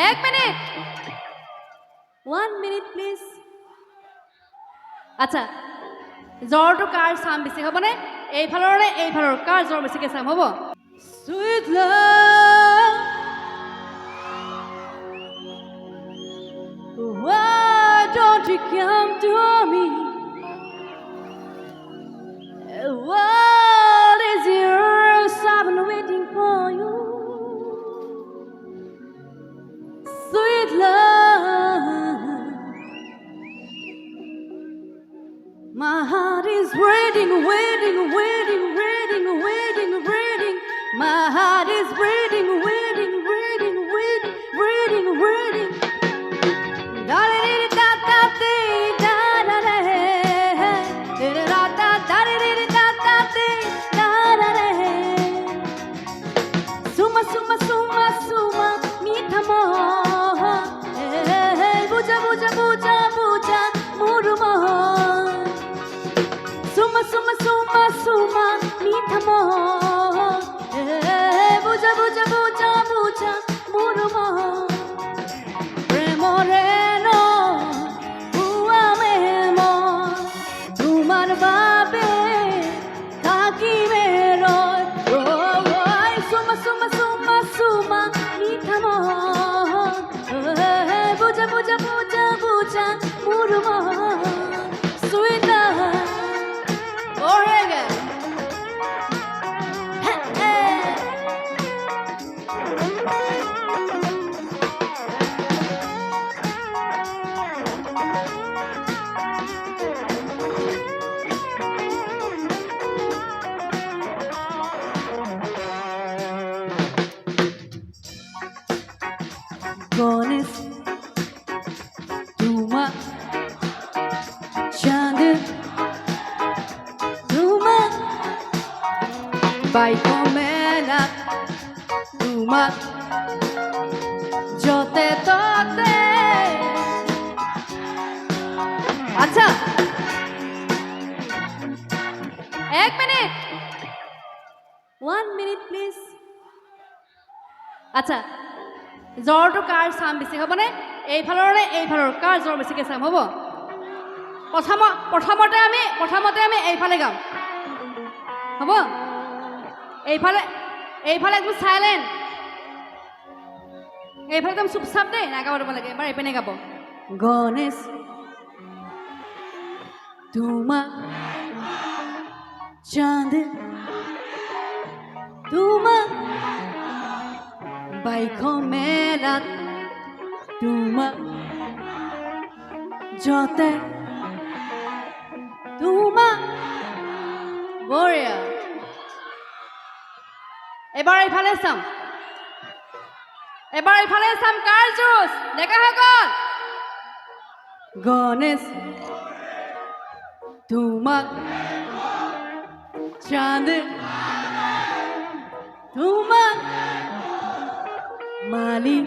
এক minute 1 minute please আচ্ছা জ্বৰটো কাৰ চাম বেছি হ'বনে এইফালৰ নে এইফালৰ কাৰ জ্বৰ বেছিকৈ চাম হ'ব Sweet love why don't you come to me what is yours I've been waiting for you Sweet love My heart is waiting, waiting, waiting, waiting, waiting, waiting. My heart is waiting, waiting, waiting, waiting, waiting, waiting. Da da da da da da da da da da da da. Suma suma suma suma meetha moha. Buja buja buja buja muru moha. Suma suma suma suma meetha moha buja buja buja buja muru moha premoreno uamemo tumar babe থাকিবে রয় suma suma suma suma meetha moha buja buja buja buja muru moha sweet love Oregon. Gones Duma Chand Duma By Comena Duma Jote Tote আচ্ছা এক minute 1 minute please আচ্ছা জ্বৰটো কাৰ চাম বেছি হ'বনে এইফালৰ নে এইফালৰ কাৰ জ্বৰ বেছিকৈ চাম হ'ব প্ৰথমতে আমি এইফালে গাম হ'ব এইফালে একদম চাইলেণ্ট এইফালে একদম চুপচাপ দেই নাগাব দিব লাগে এবাৰ এইপিনে গাব গণেশ তোমা চাঁদ তোমা বাইক মেলাত তোমা যতে তোমা বঢ়িয়া এবাৰ এইফালে চাম কাৰ জুচ ডেকা সকল গণেশ তোমাক চাঁদ তোমাক মালি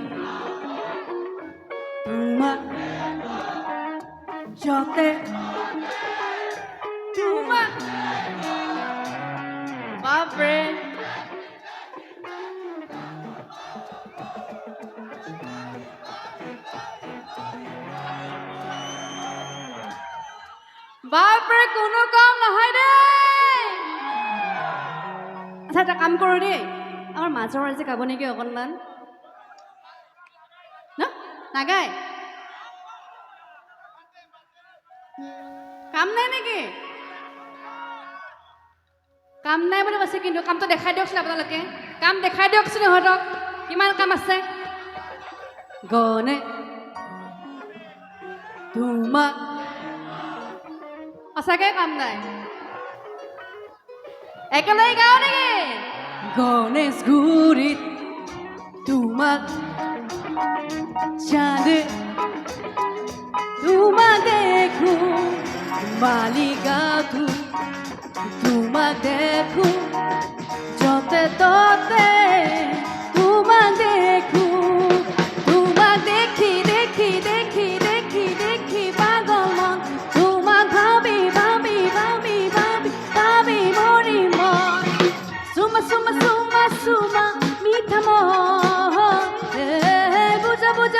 তোমাক যতে তোমাক বাপৰে বাপৰে কোনো কাম নহয় দেই আচ্ছা এটা কাম কৰোঁ দেই আমাৰ মাজৰ আজি গাব নেকি অকণমান ন নাগায় কাম নাই নেকি কাম নাই বুলি কৈছে কিন্তু কামটো দেখাই দিয়কচোন আপোনালোকে কাম দেখাই দিয়কচোন ইহঁতক কিমান কাম আছে গণে তোমাক সঁচাকে কাম নাই একেলগে গাওঁ নেকি গণেশগুৰিত তোমাক চাঁদ তোমাক দেখো মালিগাঁতো তোমাক দেখো যতে ততে তোমাক দেখো তোমাক দেখি দেখি দেখি দেখি দেখি পাগল মন তোমাক ভাবি ভাবি ভাবি ভাবি ভাবি মৰি মন সুমা সুমা সুমা সুমা মিঠা মন বুজা বুজা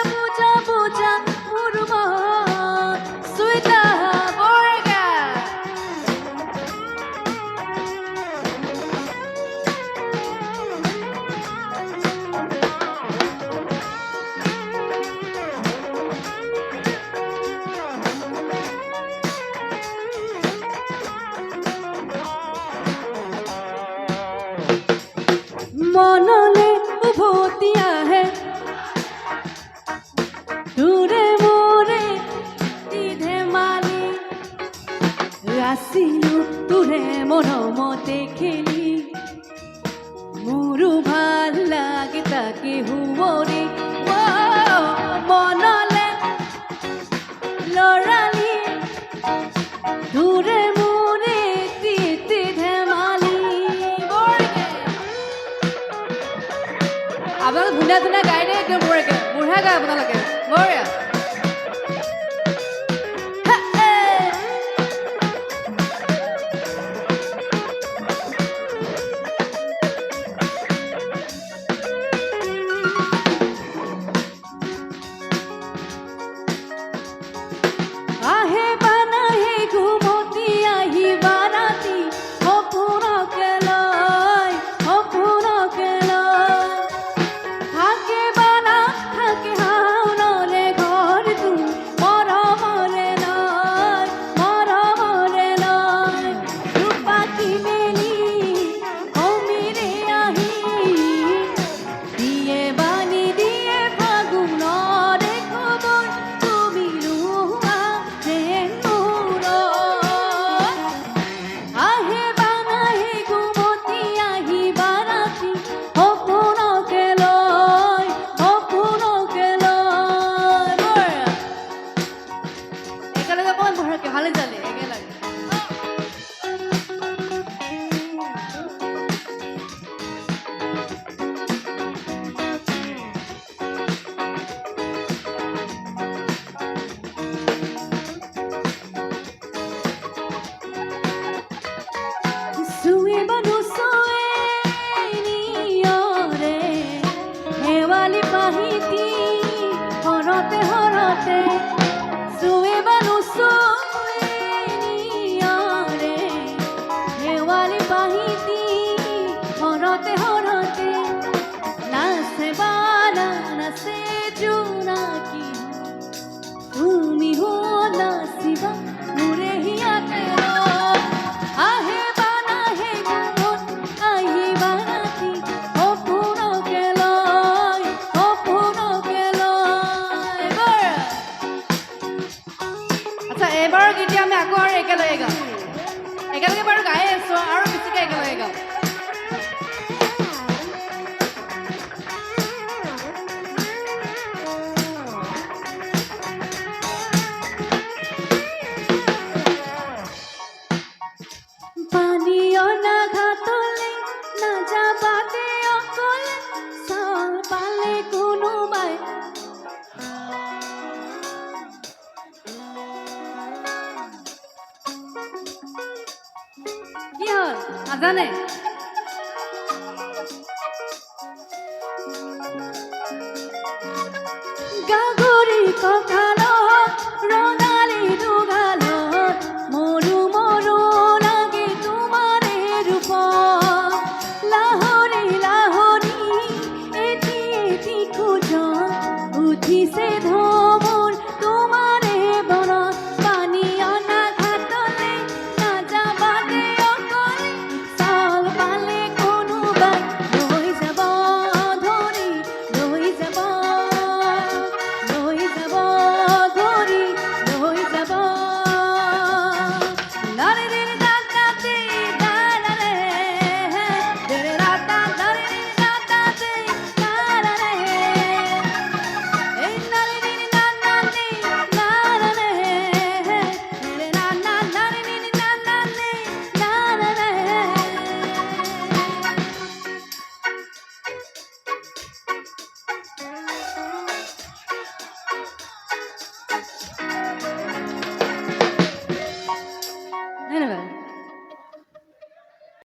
ধুনীয়া গাই দেই একদম বঢ়িয়াকে বঢ়িয়া গায় আপোনালোকে বঢ়িয়া আহে বানা হে ঘুমতি আহি বারাতি অপুরকে লয় থাকে বানা থাকে হাওনলে ঘর তুই মরমরে লয় রূপাকি মেলি অমিরে আহি দিয়ে বানি দিয়ে ফাগুন রে খবর তুমি রুহা আহে বানা হে ঘুমতি আহি বারাতি অপুরকে লয় একেলগে অকণমান বঢ়াকে ভালে জানে একেলগে Sue banu sue niore hewali pahiti horote sue banu sue niore hewali pahiti horote nase bana nase juna ki tumi ho nasiba mure hi aate ahe এবাৰ গীত আমি আকৌ আৰু একেলগে গাওঁ একেলগে বাৰু গাই আছো আৰু বেছিকৈ একেলগে গাওঁ পানী অনাঘাতলে নাযাবাতে অকলে চাউল পালে কোনোবাই কি হ'ল নাজানে গাগৰি কঁকালত ৰঙালী দুগালত মৰু লাগে তোমাৰে ৰূপ লাহৰি এটি খোজ উঠিছে